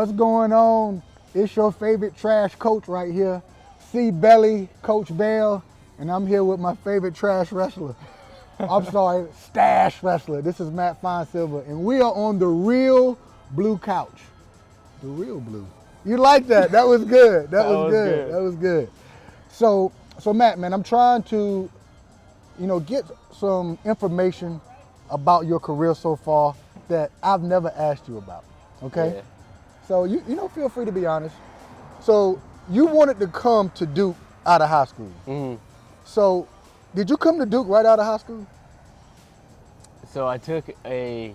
What's going on? It's your favorite trash coach right here, C Belly, Coach Bell, and I'm here with my favorite trash wrestler. I'm sorry, stash wrestler. This is Matt Finesilver, and we are on the real blue couch. The real blue. You like that? That was good. That was good. That was good. So Matt, man, I'm trying to, get some information about your career so far that I've never asked you about. Okay? Yeah. So you feel free to be honest. So you wanted to come to Duke out of high school. Mm-hmm. So did you come to Duke right out of high school? So I took a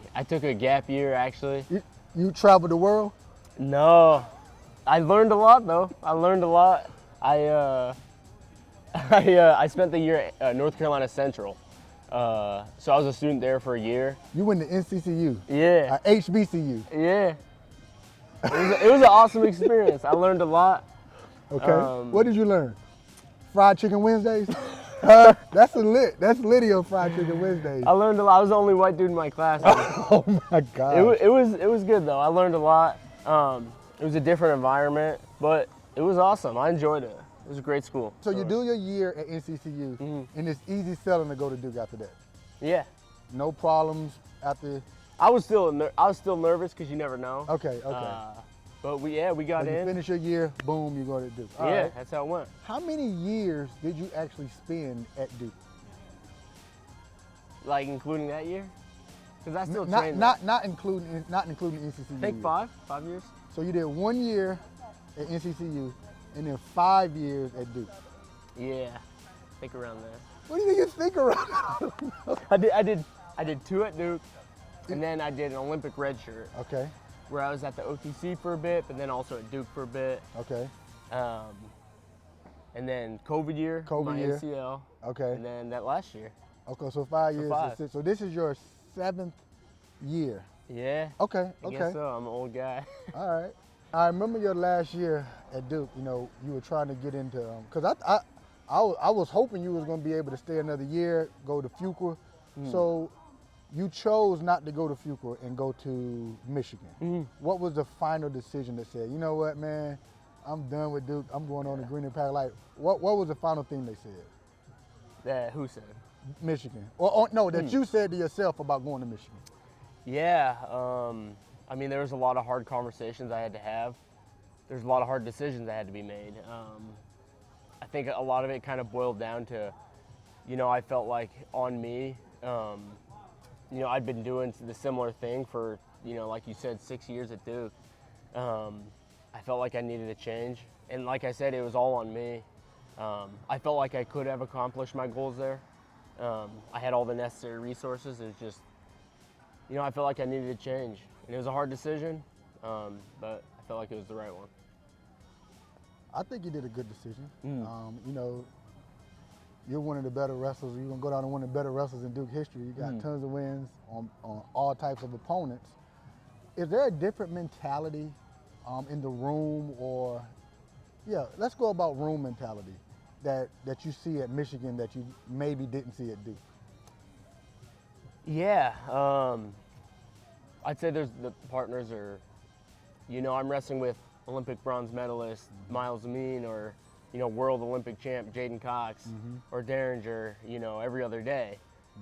gap year actually. You traveled the world? No, I learned a lot though. I learned a lot. I spent the year at North Carolina Central. So I was a student there for a year. You went to NCCU? Yeah. HBCU? Yeah. It was an awesome experience. I learned a lot. Okay. What did you learn? Fried chicken Wednesdays? That's Lydia fried chicken Wednesdays. I learned a lot. I was the only white dude in my class. Oh my God. It was good though. I learned a lot. It was a different environment, but it was awesome. I enjoyed it. It was a great school. So you do your year at NCCU, and it's easy selling to go to Duke after that. Yeah. No problems after. I was still nervous because you never know. Okay. But we got So you in. finish your year, boom, you go to Duke. All Yeah, right. that's how it went. How many years did you actually spend at Duke? Like including that year, because I still Not trained. not including NCCU. I think years. 5 years. So you did 1 year at NCCU, and then 5 years at Duke. Yeah, I think around there. What do you think around? I did 2 at Duke, and then I did an Olympic red shirt Okay. where I was at the OTC for a bit, but then also at Duke for a bit. Okay. And then COVID year, my year. ACL, Okay. and then that last year. Okay. So 5 years. 5. So this is your 7th year. Yeah. Okay. I Okay. guess so. I'm an old guy. All right. I remember your last year at Duke. You were trying to get into because I was hoping you was going to be able to stay another year, go to Fuqua. So you chose not to go to Fuqua and go to Michigan. What was the final decision that said, you know what, man, I'm done with Duke. I'm going on to Green and Pack. Like, what was the final thing they said? Who said? Michigan. Or no, that you said to yourself about going to Michigan. Yeah. I mean, there was a lot of hard conversations I had to have. There's a lot of hard decisions that had to be made. I think a lot of it kind of boiled down to, I felt like on me, I'd been doing the similar thing for, like you said, 6 years at Duke. I felt like I needed a change. And like I said, it was all on me. I felt like I could have accomplished my goals there. I had all the necessary resources. It was just, I felt like I needed a change. And it was a hard decision, but I felt like it was the right one. I think you did a good decision. You're one of the better wrestlers. You're going to go down to one of the better wrestlers in Duke history. You got tons of wins on all types of opponents. Is there a different mentality in the room let's go about room mentality that you see at Michigan that you maybe didn't see at Duke? Yeah, I'd say the partners are, I'm wrestling with Olympic bronze medalist Miles Amin or, world Olympic champ Jaden Cox or Derringer, every other day.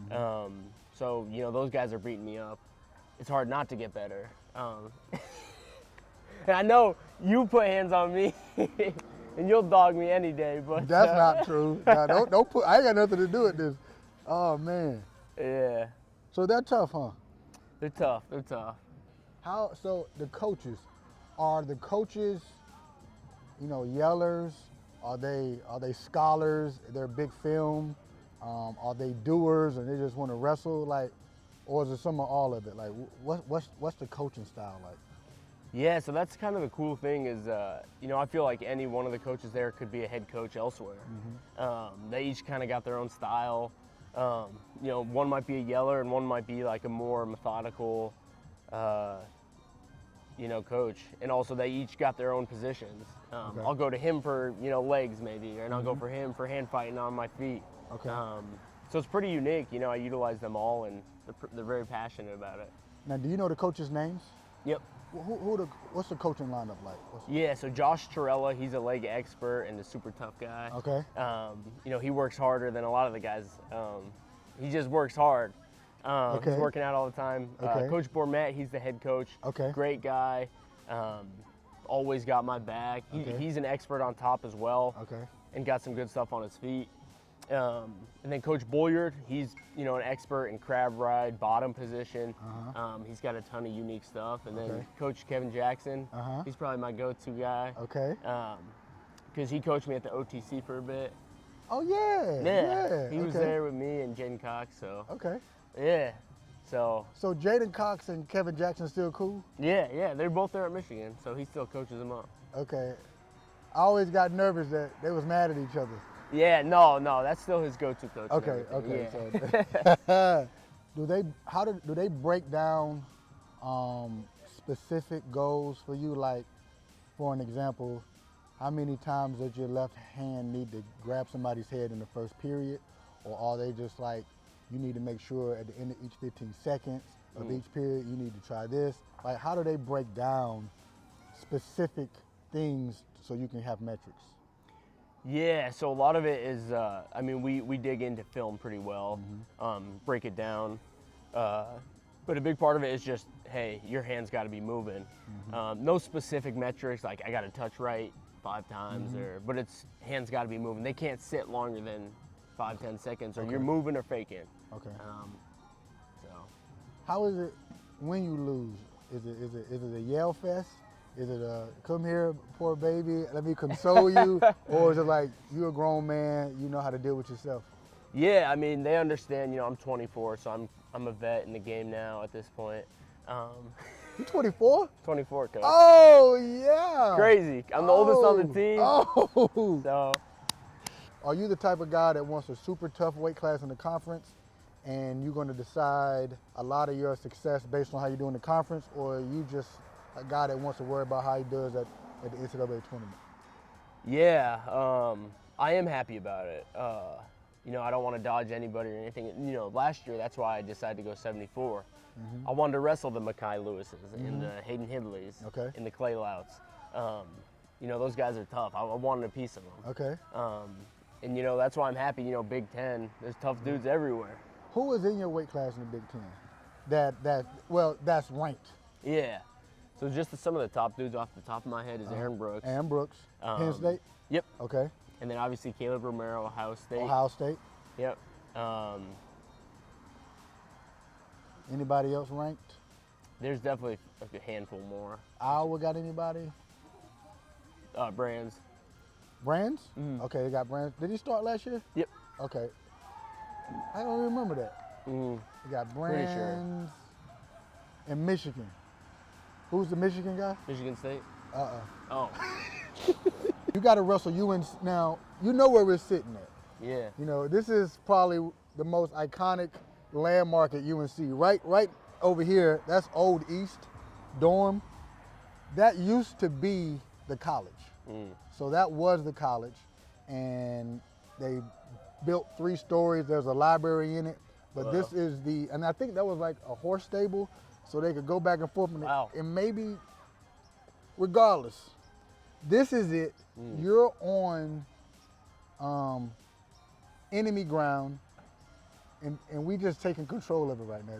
So, those guys are beating me up. It's hard not to get better. And I know you put hands on me and you'll dog me any day, but that's not true. Nah, don't put. I ain't got nothing to do with this. Oh man. Yeah. So they're tough, huh? They're tough. They're tough. So the coaches, are the coaches, yellers? Are they scholars? They're big film. Are they doers and they just want to wrestle? Like, or is it some of all of it? Like, what's the coaching style like? Yeah, so that's kind of the cool thing is, I feel like any one of the coaches there could be a head coach elsewhere. They each kind of got their own style. One might be a yeller and one might be like a more methodical, coach. And also they each got their own positions. Okay. I'll go to him for, legs maybe, and I'll go for him for hand fighting on my feet. Okay. So it's pretty unique. I utilize them all and they're very passionate about it. Now, do you know the coaches' names? Yep. What's the coaching lineup like? Yeah, so Josh Torella, he's a leg expert and a super tough guy. Okay. You know, he works harder than a lot of the guys. He just works hard. Okay. He's working out all the time. Okay. Coach Bourmet, he's the head coach. Okay. Great guy. Always got my back. Okay. He's an expert on top as well. Okay. And got some good stuff on his feet. And then Coach Boyard, he's an expert in crab ride, bottom position. He's got a ton of unique stuff. And then Okay. Coach Kevin Jackson, Uh-huh. he's probably my go-to guy. Okay. Because he coached me at the OTC for a bit. Oh yeah. He was okay. there with me and Jaden Cox. So Okay. yeah, so So Jaden Cox and Kevin Jackson still cool? yeah, they're both there at Michigan. So he still coaches them up. Okay. I always got nervous that they was mad at each other. Yeah, no, that's still his go-to coach. and Okay. everything. Okay. Yeah. So do they break down specific goals for you? Like, for an example, how many times does your left hand need to grab somebody's head in the first period? Or are they just like, you need to make sure at the end of each 15 seconds of each period, you need to try this? Like, how do they break down specific things so you can have metrics? Yeah, so a lot of it is, we dig into film pretty well, break it down. But a big part of it is just, hey, your hand's got to be moving. No specific metrics, like I got to touch right 5 times, but it's hands got to be moving. They can't sit longer than 5-10 seconds, or you're moving or faking. Okay. So How is it when you lose? Is it a yell fest? Is it a come here, poor baby, let me console you? Or is it like you're a grown man, you know how to deal with yourself? yeah, I mean they understand. I'm 24, so I'm a vet in the game now at this point. You 24? 24, coach. Oh yeah. Crazy. I'm the oldest on the team. Oh. So Are you the type of guy that wants a super tough weight class in the conference and you're going to decide a lot of your success based on how you do in the conference, or are you just a guy that wants to worry about how he does at the NCAA tournament? yeah, I am happy about it. I don't want to dodge anybody or anything. Last year, that's why I decided to go 74. I wanted to wrestle the Mackay Lewises and the Hayden Hidleys Okay. and the Clay Louts. Those guys are tough. I wanted a piece of them. Okay. And that's why I'm happy. Big Ten, there's tough dudes everywhere. Who is in your weight class in the Big Ten? That's ranked. Yeah. So just some of the top dudes off the top of my head is Aaron Brooks. Aaron Brooks, Penn State. Yep. Okay. And then obviously Caleb Romero, Ohio State. Ohio State. Yep. Anybody else ranked? There's definitely a handful more. Iowa got anybody? Brands. Brands? Okay, they got Brands. Did he start last year? Yep. Okay. I don't remember that. They got Pretty sure. Brands and Michigan. Who's the Michigan guy? Michigan State. Oh. You got to wrestle UNC. Now, you know where we're sitting at. Yeah. This is probably the most iconic landmark at UNC. Right over here, that's Old East Dorm. That used to be the college. So that was the college. And they built 3 stories. There's a library in it. But this is and I think that was like a horse stable, so they could go back and forth. Wow. And maybe, regardless, this is it. You're on enemy ground, and we just taking control of it right now.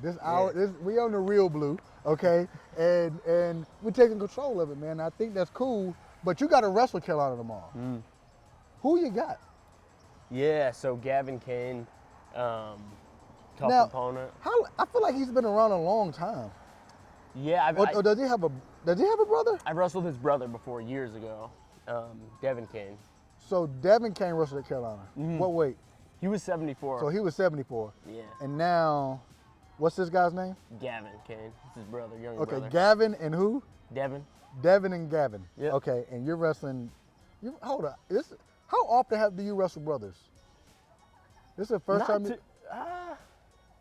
We on the real blue, okay? And we're taking control of it, man. I think that's cool. But you got to wrestle Carolina tomorrow. Who you got? Yeah. So Gavin Kane, tough Now, opponent. I feel like he's been around a long time. Yeah. Or does he have a brother? I wrestled his brother before years ago, Devin Kane. So Devin Kane wrestled at Carolina. What weight? He was 74. So he was 74. Yeah. And now, what's this guy's name? Gavin Kane. It's his brother, younger Okay, brother. Gavin and who? Devin. Devin and Gavin. Yep. Okay, and you're wrestling. Hold on. How often do you wrestle brothers? This is the first time.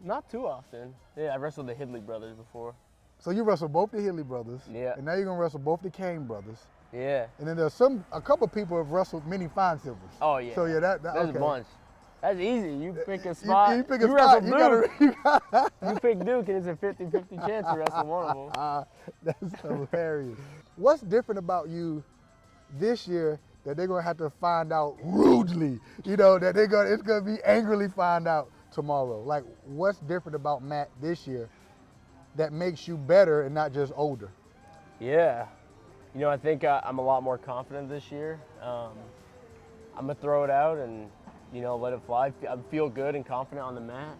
Not too often. Yeah, I wrestled the Hidley brothers before. So you wrestle both the Hidley brothers. Yeah. And now you're gonna wrestle both the Kane brothers. Yeah. And then there's a couple people have wrestled many Fine Silvers. Oh yeah. So yeah, There's okay. a bunch. That's easy. You pick a spot. You pick a wrestle spot. Duke. You pick Duke, and it's a 50-50 chance to wrestle one of them. That's hilarious. What's different about you this year that they're gonna have to find out rudely? You know, that it's gonna be angrily find out tomorrow. Like, what's different about Matt this year that makes you better and not just older? Yeah. You know, I think I'm a lot more confident this year. I'm gonna throw it out and, you know, let it fly. I feel good and confident on the mat.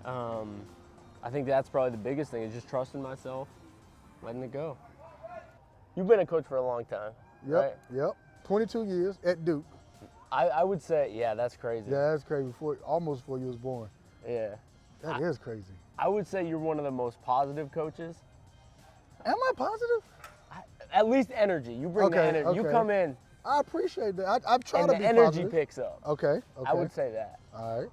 I think that's probably the biggest thing is just trusting myself, letting it go. You've been a coach for a long time, right? Yep. 22 years at Duke. I would say, yeah, that's crazy. Yeah, that's crazy. Almost before you was born. Yeah. That is crazy. I would say you're one of the most positive coaches. Am I positive? At least energy. You bring the energy. You come in. I appreciate that. I'm trying and to be the energy positive. picks up. Okay. I would say that. All right.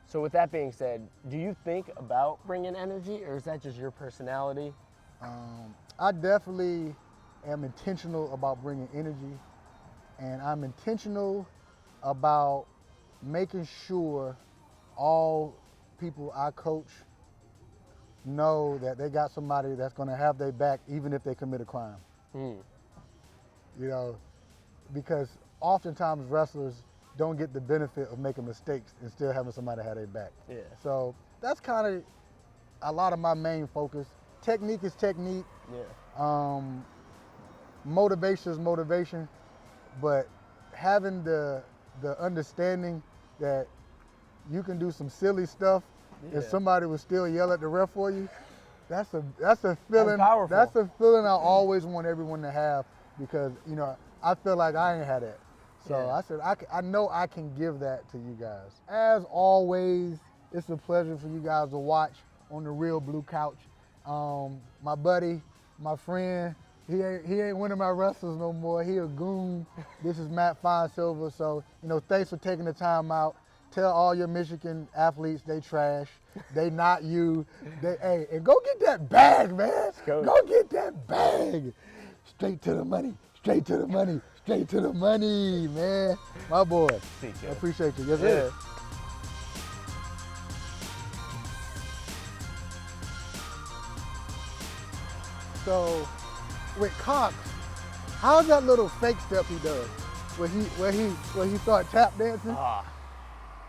So with that being said, do you think about bringing energy, or is that just your personality? I definitely am intentional about bringing energy, and I'm intentional about making sure all people I coach know that they got somebody that's going to have their back even if they commit a crime. You know, because oftentimes wrestlers don't get the benefit of making mistakes and still having somebody have their back. Yeah. So that's kind of a lot of my main focus. Technique is technique. Yeah. Motivation is motivation, but having the understanding that you can do some silly stuff and somebody will still yell at the ref for you, that's a feeling. That's powerful. That's a feeling I always want everyone to have, because, you know, I feel like I ain't had that. So Yeah. I said I know I can give that to you guys. As always, it's a pleasure for you guys to watch on the Real Blue Couch. My buddy, my friend, he ain't one of my wrestlers no more. He a goon. This is Matt Fine Silver. So, you know, thanks for taking the time out. Tell all your Michigan athletes they trash. They not you. Hey, and go get that bag, man. Go get that bag. Straight to the money. Straight to the money. Straight to the money, man. My boy. I appreciate you. Yes, sir. So, with Cox, how's that little fake step he does? Where he start tap dancing?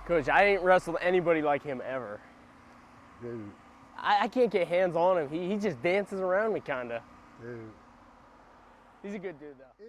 Coach, I ain't wrestled anybody like him ever. Dude. I can't get hands on him. He just dances around me, kinda. Dude. He's a good dude, though.